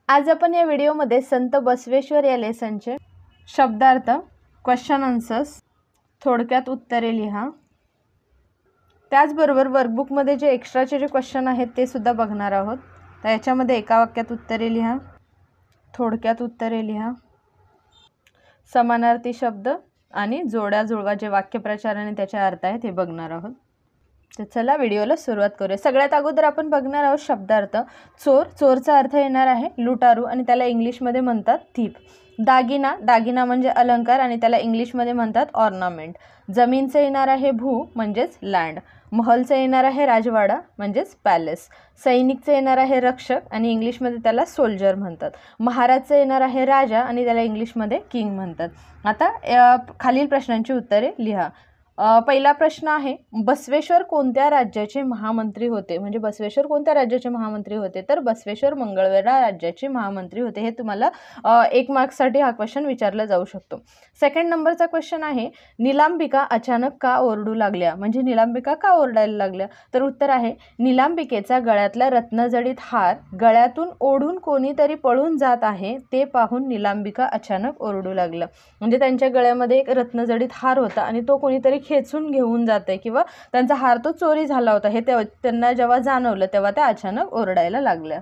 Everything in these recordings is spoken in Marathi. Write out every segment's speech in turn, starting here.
आज आपण या व्हिडिओमध्ये संत बसवेश्वर या लेसनचे शब्दार्थ, क्वेश्चन आन्सर्स, थोडक्यात उत्तरे लिहा. त्याचबरोबर वर्कबुकमध्ये जे एक्स्ट्राचे जे क्वेश्चन आहेत ते सुद्धा बघणार आहोत. तर याच्यामध्ये एका वाक्यात उत्तरे लिहा, थोडक्यात उत्तरे लिहा, समानार्थी शब्द आणि जोड्या जुळवा जे वाक्यप्रचार आणि त्याचे अर्थ आहेत हे बघणार आहोत. तर चला व्हिडिओला सुरुवात करूया. सगळ्यात अगोदर आपण बघणार आहोत शब्दार्थ. चोर, चोरचा अर्थ येणार आहे लुटारू आणि त्याला इंग्लिशमध्ये म्हणतात थीप. दागिना, दागिना म्हणजे अलंकार आणि त्याला इंग्लिशमध्ये म्हणतात ऑर्नामेंट. जमीनचं येणार आहे भू म्हणजेच लँड. महलचं येणार आहे राजवाडा म्हणजेच पॅलेस. सैनिकचं येणार आहे रक्षक आणि इंग्लिशमध्ये त्याला सोल्जर म्हणतात. महाराजचं येणार आहे राजा आणि त्याला इंग्लिशमध्ये किंग म्हणतात. आता खालील प्रश्नांची उत्तरे लिहा. पहिला प्रश्न आहे, बसवेश्वर कोणत्या राज्याचे महामंत्री होते? म्हणजे बसवेश्वर कोणत्या राज्याचे महामंत्री होते? तर बसवेश्वर मंगळवेढा राज्याचे महामंत्री होते. हे तुम्हाला 1 मार्क्ससाठी हा क्वेश्चन विचारला जाऊ शकतो. सेकंड नंबरचा क्वेश्चन आहे, निलांबिका अचानक का ओरडू लागल्या? म्हणजे निलांबिका का ओरडायला लागल्या? तर उत्तर आहे, निलांबिकेचा गळ्यातला रत्नजडित हार गळ्यातून ओढून कोणीतरी पळून जात आहे ते पाहून निलांबिका अचानक ओरडू लागला. म्हणजे त्यांच्या गळ्यामध्ये एक रत्नजडित हार होता आणि तो कोणीतरी खेचून घेऊन जाते किंवा त्यांचा हार तो चोरी झाला होता हे त्यांना जेव्हा जाणवलं तेव्हा त्या अचानक ओरडायला लागल्या.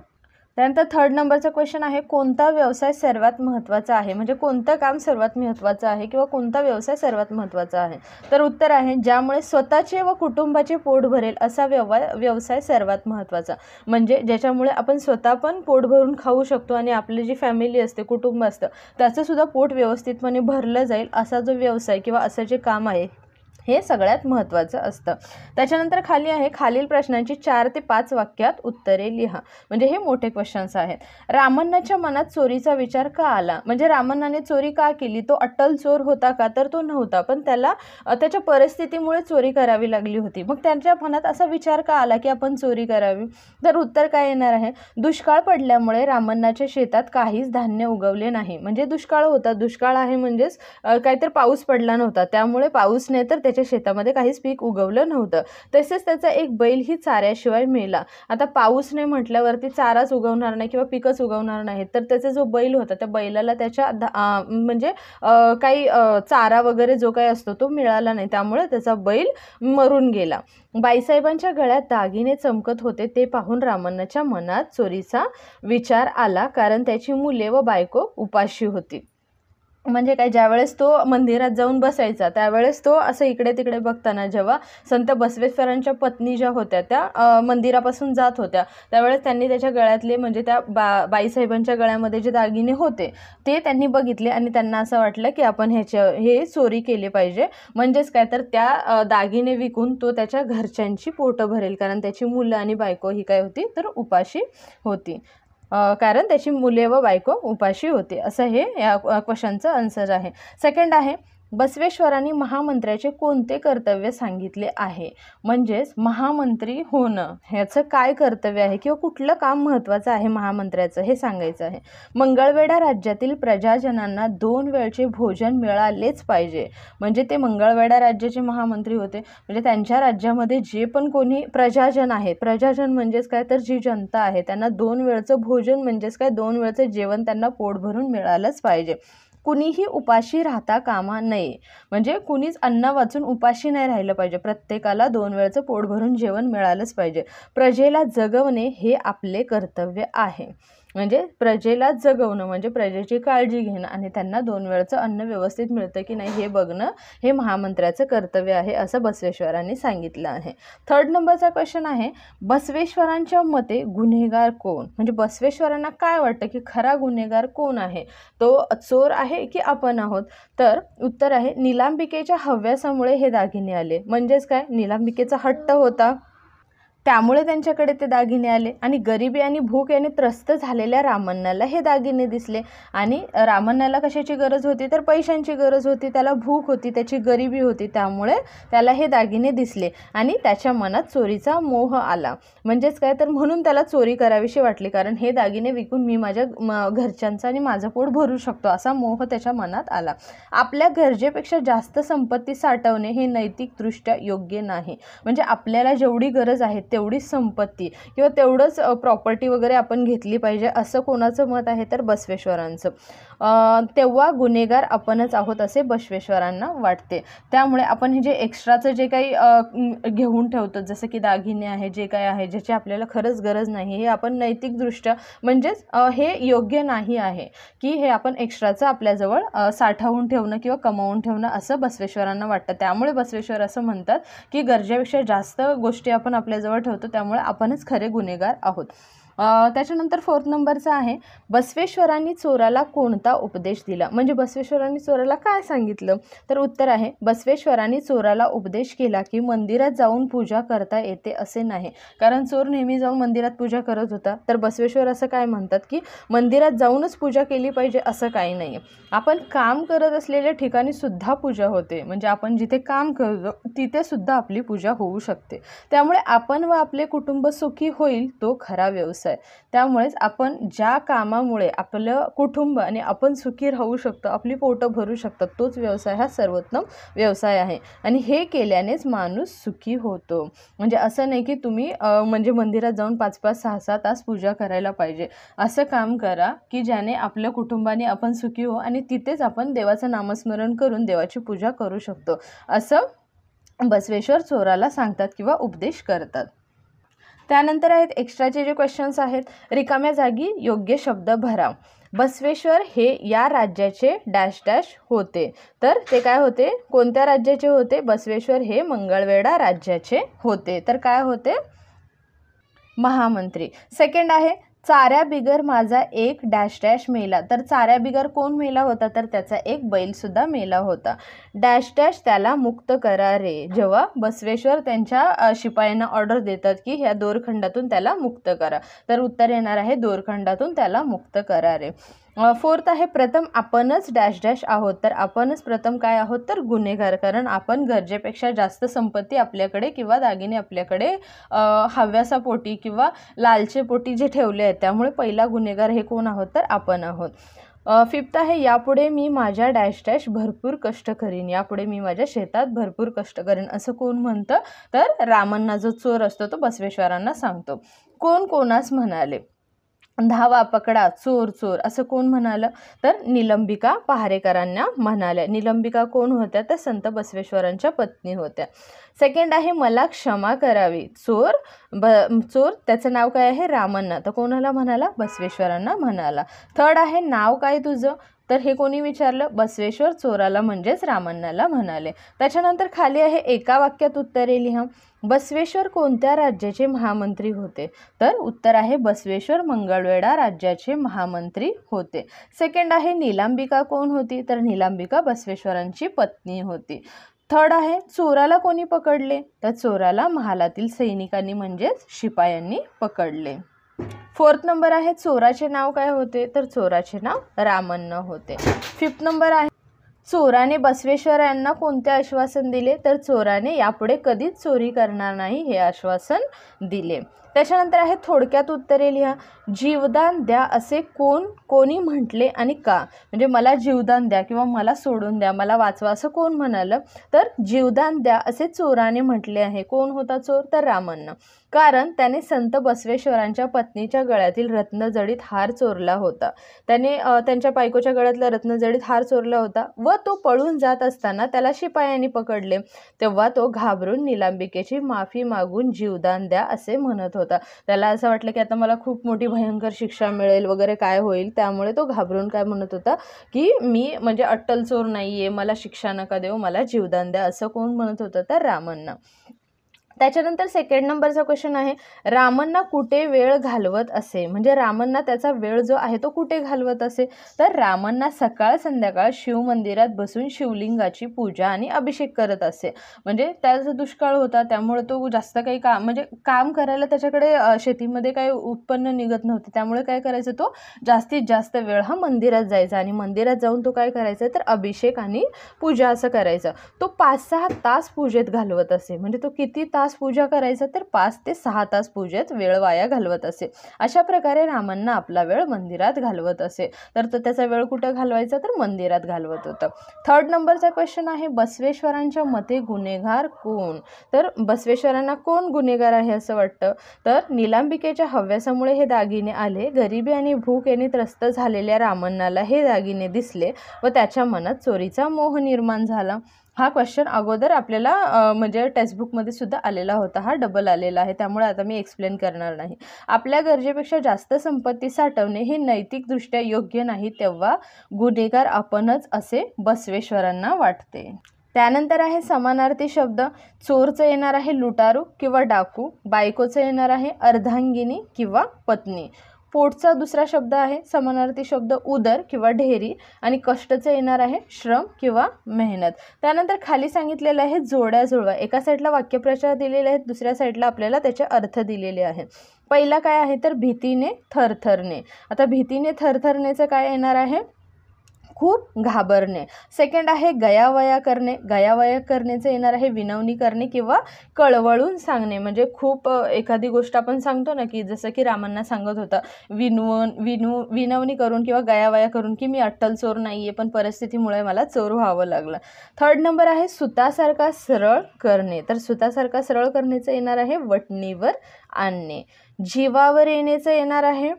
त्यानंतर थर्ड नंबरचा क्वेश्चन आहे, कोणता व्यवसाय सर्वात महत्त्वाचा आहे? म्हणजे कोणतं काम सर्वात महत्त्वाचं आहे किंवा कोणता व्यवसाय सर्वात महत्त्वाचा आहे? तर उत्तर आहे, ज्यामुळे स्वतःचे व कुटुंबाचे पोट भरेल असा व्यवसाय सर्वात महत्त्वाचा. म्हणजे ज्याच्यामुळे आपण स्वतः पण पोट भरून खाऊ शकतो आणि आपली जी फॅमिली असते, कुटुंब असतं, त्याचं सुद्धा पोट व्यवस्थितपणे भरलं जाईल असा जो व्यवसाय किंवा असं जे काम आहे हे सगळ्यात महत्त्वाचं असतं. त्याच्यानंतर खाली आहे, खालील प्रश्नांची 4 ते 5 वाक्यात उत्तरे लिहा. म्हणजे हे मोठे क्वेश्चन्स आहेत. रामण्णाच्या मनात चोरीचा विचार का आला? म्हणजे रामण्णाने चोरी का केली? तो अट्टल चोर होता का? तर तो नव्हता, पण त्याला त्याच्या परिस्थितीमुळे चोरी करावी लागली होती. मग त्यांच्या मनात असा विचार का आला की आपण चोरी करावी? तर उत्तर काय येणार आहे, दुष्काळ पडल्यामुळे रामण्णाच्या शेतात काहीच धान्य उगवले नाही. म्हणजे दुष्काळ होता, दुष्काळ आहे म्हणजेच काहीतरी पाऊस पडला नव्हता, त्यामुळे पाऊस नाही तर शेतामध्ये काहीच पीक उगवलं नव्हतं. तसेच त्याचा एक बैल ही चाऱ्याशिवाय मेला. आता पाऊस नाही म्हटल्यावरती चाराच उगवणार नाही किंवा पिकच उगवणार नाही, तर त्याचा जो बैल होता त्या बैलाला त्याच्या म्हणजे काही चारा वगैरे जो काही असतो तो मिळाला नाही, त्यामुळे त्याचा बैल मरून गेला. बाईसाहेबांच्या गळ्यात दागिने चमकत होते ते पाहून रामण्णाच्या मनात चोरीचा विचार आला, कारण त्याची मुले व बायको उपाशी होती. म्हणजे काय, ज्यावेळेस तो मंदिरात जाऊन बसायचा त्यावेळेस तो असं इकडे तिकडे बघताना जेव्हा संत बसवेश्वरांच्या पत्नी ज्या होत्या त्या मंदिरापासून जात होत्या त्यावेळेस त्यांनी त्याच्या गळ्यातले म्हणजे त्या बाईसाहेबांच्या गळ्यामध्ये जे दागिने होते ते त्यांनी बघितले आणि त्यांना असं वाटलं की आपण हे चोरी केली पाहिजे. म्हणजेच काय, तर त्या दागिने विकून तो त्याच्या घरच्यांची पोटं भरेल, कारण त्याची मुलं आणि बायको ही काय होती तर उपाशी होती, कारण त्याची मुले व बायको उपाशी होती. असं हे या क्वेश्चनचं आन्सर आहे. सेकंड आहे, बसवेश्वरांनी महामंत्र्याचे कोणते कर्तव्य सांगितले आहे? म्हणजेच महामंत्री होणं ह्याचं काय कर्तव्य आहे किंवा कुठलं काम महत्त्वाचं आहे महामंत्र्याचं हे सांगायचं आहे. मंगळवेढा राज्यातील प्रजाजनांना 2 वेळचे भोजन मिळालेच पाहिजे. म्हणजे ते मंगळवेढा राज्याचे महामंत्री होते, म्हणजे त्यांच्या राज्यामध्ये जे पण कोणी प्रजाजन आहे, प्रजाजन म्हणजेच काय तर जी जनता आहे त्यांना 2 वेळचं भोजन म्हणजेच काय 2 वेळचं जेवण त्यांना पोट भरून मिळालंच पाहिजे. कुणीही उपाशी राहता कामा नये. म्हणजे कुणीच अन्न वाचून उपाशी नाही राहिलं पाहिजे, प्रत्येकाला 2 वेळचं पोट भरून जेवण मिळालंच पाहिजे. प्रजेला जगवणे हे आपले कर्तव्य आहे. म्हणजे प्रजेला जगवणं म्हणजे प्रजेची काळजी घेणं आणि त्यांना 2 वेळचं अन्न व्यवस्थित मिळतं की नाही हे बघणं हे महामंत्र्याचं कर्तव्य आहे असं बसवेश्वरांनी सांगितलं आहे. थर्ड नंबरचा क्वेश्चन आहे, बसवेश्वरांच्या मते गुन्हेगार कोण? म्हणजे बसवेश्वरांना काय वाटतं की खरा गुन्हेगार कोण आहे? तो चोर आहे की आपण आहोत? तर उत्तर आहे, निलांबिकेच्या हव्यासामुळे हे दागिने आले. म्हणजेच काय, निलांबिकेचा हट्ट होता त्यामुळे त्यांच्याकडे ते दागिने आले आणि गरिबी आणि भूक याने त्रस्त झालेल्या रामण्णाला हे दागिने दिसले. आणि रामण्णाला कशाची गरज होती तर पैशांची गरज होती, त्याला भूक होती, त्याची गरिबी होती, त्यामुळे त्याला हे दागिने दिसले आणि त्याच्या मनात चोरीचा मोह आला. म्हणजेच काय, तर म्हणून त्याला चोरी करावीशी वाटली, कारण हे दागिने विकून मी माझ्या घरच्यांचा आणि माझं पोट भरू शकतो असा मोह त्याच्या मनात आला. आपल्या गरजेपेक्षा जास्त संपत्ती साठवणे हे नैतिकदृष्ट्या योग्य नाही. म्हणजे आपल्याला जेवढी गरज आहे तेवढी संपत्ती किंवा तेवढंच प्रॉपर्टी वगैरे आपण घेतली पाहिजे असं कोणाचं मत आहे तर बसवेश्वरांचं. तेव्हा गुन्हेगार आपणच आहोत असे बसवेश्वरांना वाटते. त्यामुळे आपण हे जे एक्स्ट्राचं जे काही घेऊन ठेवतो जसं की दागिने आहे, जे काय आहे ज्याची आपल्याला खरंच गरज नाही, हे आपण नैतिकदृष्ट्या म्हणजेच हे योग्य नाही आहे की हे आपण एक्स्ट्राचं आपल्याजवळ साठवून ठेवणं किंवा कमावून ठेवणं असं बसवेश्वरांना वाटतं. त्यामुळे बसवेश्वर असं म्हणतात की गरजेपेक्षा जास्त गोष्टी आपण आपल्याजवळ ठेवतो त्यामुळे आपणच खरे गुन्हेगार आहोत. त्याच्यानंतर 4th नंबरचा आहे बसवेश्वरांनी चोराला कोणता उपदेश दिला. म्हणजे बसवेश्वरांनी चोराला काय सांगितलं तर उत्तर आहे बसवेश्वरांनी चोराला उपदेश केला की मंदिरात जाऊन पूजा करता येते असे नाही. कारण चोर नेहमी जाऊन मंदिरात पूजा करत होता, तर बसवेश्वर असं काय म्हणतात की मंदिरात जाऊनच पूजा केली पाहिजे असं काही नाही. आपण काम करत असलेल्या ठिकाणी सुद्धा पूजा होते. म्हणजे आपण जिथे काम करतो तिथे सुद्धा आपली पूजा होऊ शकते. त्यामुळे आपण व आपले कुटुंब सुखी होईल तो खरा व्यवसाय. त्यामुळेच आपण ज्या कामामुळे आपलं कुटुंब आणि आपण सुखी राहू शकतो, आपली पोटं भरू शकतात, तोच व्यवसाय हा सर्वोत्तम व्यवसाय आहे. आणि हे केल्यानेच माणूस सुखी होतो. म्हणजे असं नाही की तुम्ही म्हणजे मंदिरात जाऊन 5-5, 6-6 तास पूजा करायला पाहिजे. असं काम करा की ज्याने आपल्या कुटुंबाने आपण सुखी हो आणि तिथेच आपण देवाचं नामस्मरण करून देवाची पूजा करू शकतो असं बसवेश्वर चोराला सांगतात किंवा उपदेश करतात. त्यानंतर आहेत एक्स्ट्राचे जे क्वेश्चन्स आहेत. रिकाम्या जागी योग्य शब्द भरा. बसवेश्वर हे या राज्याचे डॅश डॅश होते. तर ते काय होते, कोणत्या राज्याचे होते? बसवेश्वर हे मंगळवेढा राज्याचे होते. तर काय होते? महामंत्री. सेकंड आहे चाऱ्या बिगर माझा एक डॅश डॅश मेला. तर चाऱ्या बिगर कोण मेला होता तर त्याचा एक बैलसुद्धा मेला होता. डॅश डॅश त्याला मुक्त करा रे. जेव्हा बसवेश्वर त्यांच्या शिपायांना ऑर्डर देतात की ह्या दोरखंडातून त्याला मुक्त करा, तर उत्तर येणार आहे दोरखंडातून त्याला मुक्त करा रे. 4th आहे प्रथम आपणच डॅश डॅश आहोत. तर आपणच प्रथम काय आहोत तर गुन्हेगार. कारण आपण गरजेपेक्षा जास्त संपत्ती आपल्याकडे किंवा दागिने आपल्याकडे हव्यासापोटी किंवा लालचेपोटी जे ठेवले आहेत, त्यामुळे पहिला गुन्हेगार हे कोण आहोत तर आपण आहोत. 5th आहे यापुढे मी माझ्या डॅश डॅश भरपूर कष्ट करीन. यापुढे मी माझ्या शेतात भरपूर कष्ट करीन असं कोण म्हणतं तर रामण्णा जो चोर असतो तो बसवेश्वरांना सांगतो. कोण कोणास म्हणाले धावा पकडा चोर चोर असं कोण म्हणालं तर निलंबिका पहारेकरांना म्हणाल्या. निलंबिका कोण होत्या तर संत बसवेश्वरांच्या पत्नी होत्या. सेकंड आहे मला क्षमा करावी. चोर त्याचं नाव काय आहे रामण्णा, तर कोणाला म्हणाला बसवेश्वरांना म्हणाला. थर्ड आहे नाव काय तुझं, तर हे कोणी विचारलं बसवेश्वर चोराला म्हणजेच रामण्णाला म्हणाले. त्याच्यानंतर खाली आहे एका वाक्यात उत्तरे लिहा. बसवेश्वर कोणत्या राज्याचे महामंत्री होते तर उत्तर आहे बसवेश्वर मंगळवेढा राज्याचे महामंत्री होते. सेकंड आहे निलांबिका कोण होती तर निलांबिका बसवेश्वरांची पत्नी होती. थर्ड आहे चोराला कोणी पकडले तर चोराला महालातील सैनिकांनी म्हणजेच शिपायांनी पकडले. 4th नंबर आहे चोराचे नाव काय होते तर चोराचे नाव रामण्णा होते. 5th नंबर आहे चोराने बसवेश्वरांना कोणते आश्वासन दिले तर चोराने यापुढे कधीच चोरी करणार नाही हे आश्वासन दिले. त्याच्यानंतर आहे थोडक्यात उत्तरे लिहा. जीवदान द्या असे कोणी म्हटले आणि का. म्हणजे मला जीवदान द्या किंवा मला सोडून द्या, मला वाचवा असं कोण म्हणालं तर जीवदान द्या असे चोराने म्हटले आहे. कोण होता चोर तर रामण्णा. कारण त्याने संत बसवेश्वरांच्या पत्नीच्या गळ्यातील रत्नजडीत हार चोरला होता. त्याने त्यांच्या बायकोच्या गळ्यातला रत्नजडीत हार चोरला होता व तो पळून जात असताना त्याला शिपायांनी पकडले. तेव्हा तो घाबरून निलांबिकेची माफी मागून जीवदान द्या असे म्हणत होता. त्याला असं वाटलं की आता मला खूप मोठी भयंकर शिक्षा मिळेल वगैरे काय होईल, त्यामुळे तो घाबरून काय म्हणत होता की मी म्हणजे अट्टल चोर नाहीये, मला शिक्षा नका देऊ, मला जीवदान द्या असं कोण म्हणत होतं तर रामण्णा. त्याच्यानंतर सेकंड नंबरचा क्वेश्चन आहे रामण्णा कुठे वेळ घालवत असे. म्हणजे रामण्णा त्याचा वेळ जो आहे तो कुठे घालवत असे तर रामण्णा सकाळ संध्याकाळ शिवमंदिरात बसून शिवलिंगाची पूजा आणि अभिषेक करत असे. म्हणजे त्याचा दुष्काळ होता त्यामुळे तो जास्त काही काम करायला त्याच्याकडे शेतीमध्ये काही उत्पन्न निघत नव्हते. त्यामुळे काय करायचं तो जास्तीत जास्त वेळ हा मंदिरात जायचा आणि मंदिरात जाऊन तो काय करायचा तर अभिषेक आणि पूजा असं करायचं. तो 5-6 तास पूजेत घालवत असे. म्हणजे तो किती तास तास पूजा करायचं तर 5 ते 6 तास पूजेत वेळ वाया घालवत असे. अशा प्रकारे रामांना आपला वेळ मंदिरात घालवत असे. तर तो त्याचा वेळ कुठं घालवायचा तर मंदिरात घालवत होता. 3rd नंबरचा क्वेश्चन आहे, बसवेश्वरांच्या मते गुन्हेगार कोण? तर बसवेश्वरांना कोण गुन्हेगार आहे असं वाटतं? तर नीलांबिकेच्या हव्यासामुळे हे दागिने आले. गरिबी आणि भूक यांनी त्रस्त झालेल्या रामण्णाला हे दागिने दिसले व त्याच्या मनात चोरीचा मोह निर्माण झाला. हा क्वेश्चन अगोदर आपल्याला म्हणजे टेक्स्टबुकमध्ये सुद्धा आलेला होता, हा डबल आलेला आहे, त्यामुळे आता मी एक्सप्लेन करणार नाही. आपल्या गरजेपेक्षा जास्त संपत्ती साठवणे हे नैतिकदृष्ट्या योग्य नाही, तेव्हा गुन्हेगार आपणच असे बसवेश्वरांना वाटते. त्यानंतर आहे समानार्थी शब्द. चोरचं येणार आहे लुटारू किंवा डाकू, बायकोचं येणार आहे अर्धांगिनी किंवा पत्नी. पोटचा दुसरा शब्द आहे समानार्थी शब्द उदर किंवा ढेरी आणि कष्टचं येणार आहे श्रम किंवा मेहनत. त्यानंतर खाली सांगितलेलं आहे जोड्या जुळवा. एका साईडला वाक्यप्रचार दिलेले आहेत, दुसऱ्या साईडला आपल्याला त्याचे अर्थ दिलेले आहेत. पहिला काय आहे तर भीतीने थरथरणे. आता भीतीने थरथरण्याचं काय येणार आहे? खूप घाबरणे. सेकंड आहे गयावया करणे. गयावया करण्याचं येणार आहे विनवणी करणे किंवा कळवळून सांगणे. म्हणजे खूप एखादी गोष्ट आपण सांगतो ना, की जसं की रामांना सांगत होता विनवणी करून किंवा गयावया करून की मी अट्टल चोर नाही आहे, पण परिस्थितीमुळे मला चोर व्हावं लागलं. 3rd नंबर आहे सुतासारखा सरळ करणे. तर सुतासारखा सरळ करण्याचं येणार आहे वटणीवर आणणे. जीवावर येण्याचं येणार आहे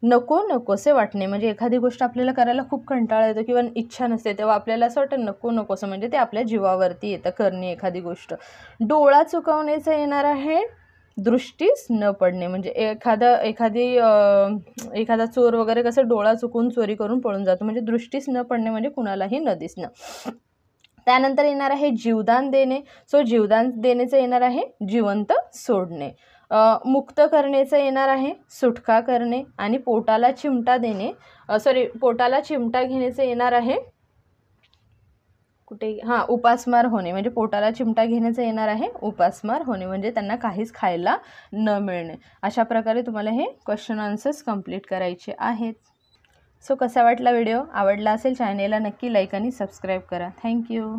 नको नकोसे वाटणे. म्हणजे एखादी गोष्ट आपल्याला करायला खूप कंटाळा येतो किंवा इच्छा नसते, तेव्हा आपल्याला असं वाटतं नको नकोसं, म्हणजे ते आपल्या जीवावरती येतं करणे एखादी गोष्ट. डोळा चुकवण्याचं येणार आहे दृष्टीस न पडणे. म्हणजे एखादा चोर वगैरे कसं डोळा चुकून चोरी करून पळून जातो, म्हणजे दृष्टीस न पडणे म्हणजे कुणालाही न दिसणं. त्यानंतर येणार आहे जीवदान देणे. सो जीवदान देण्याचं येणार आहे जिवंत सोडणे. मुक्त करण्याचं येणार आहे सुटका करणे आणि पोटाला चिमटा घेण्याचं येणार आहे उपासमार होणे. म्हणजे पोटाला चिमटा घेण्याचं येणार आहे उपासमार होणे, म्हणजे त्यांना काहीच खायला न मिळणे. अशा प्रकारे तुम्हाला हे क्वेश्चन आन्सर्स कंप्लीट करायचे आहेत. सो कसा वाटला व्हिडिओ? आवडला असेल चॅनेलला नक्की लाईक आणि सबस्क्राईब करा. थँक्यू.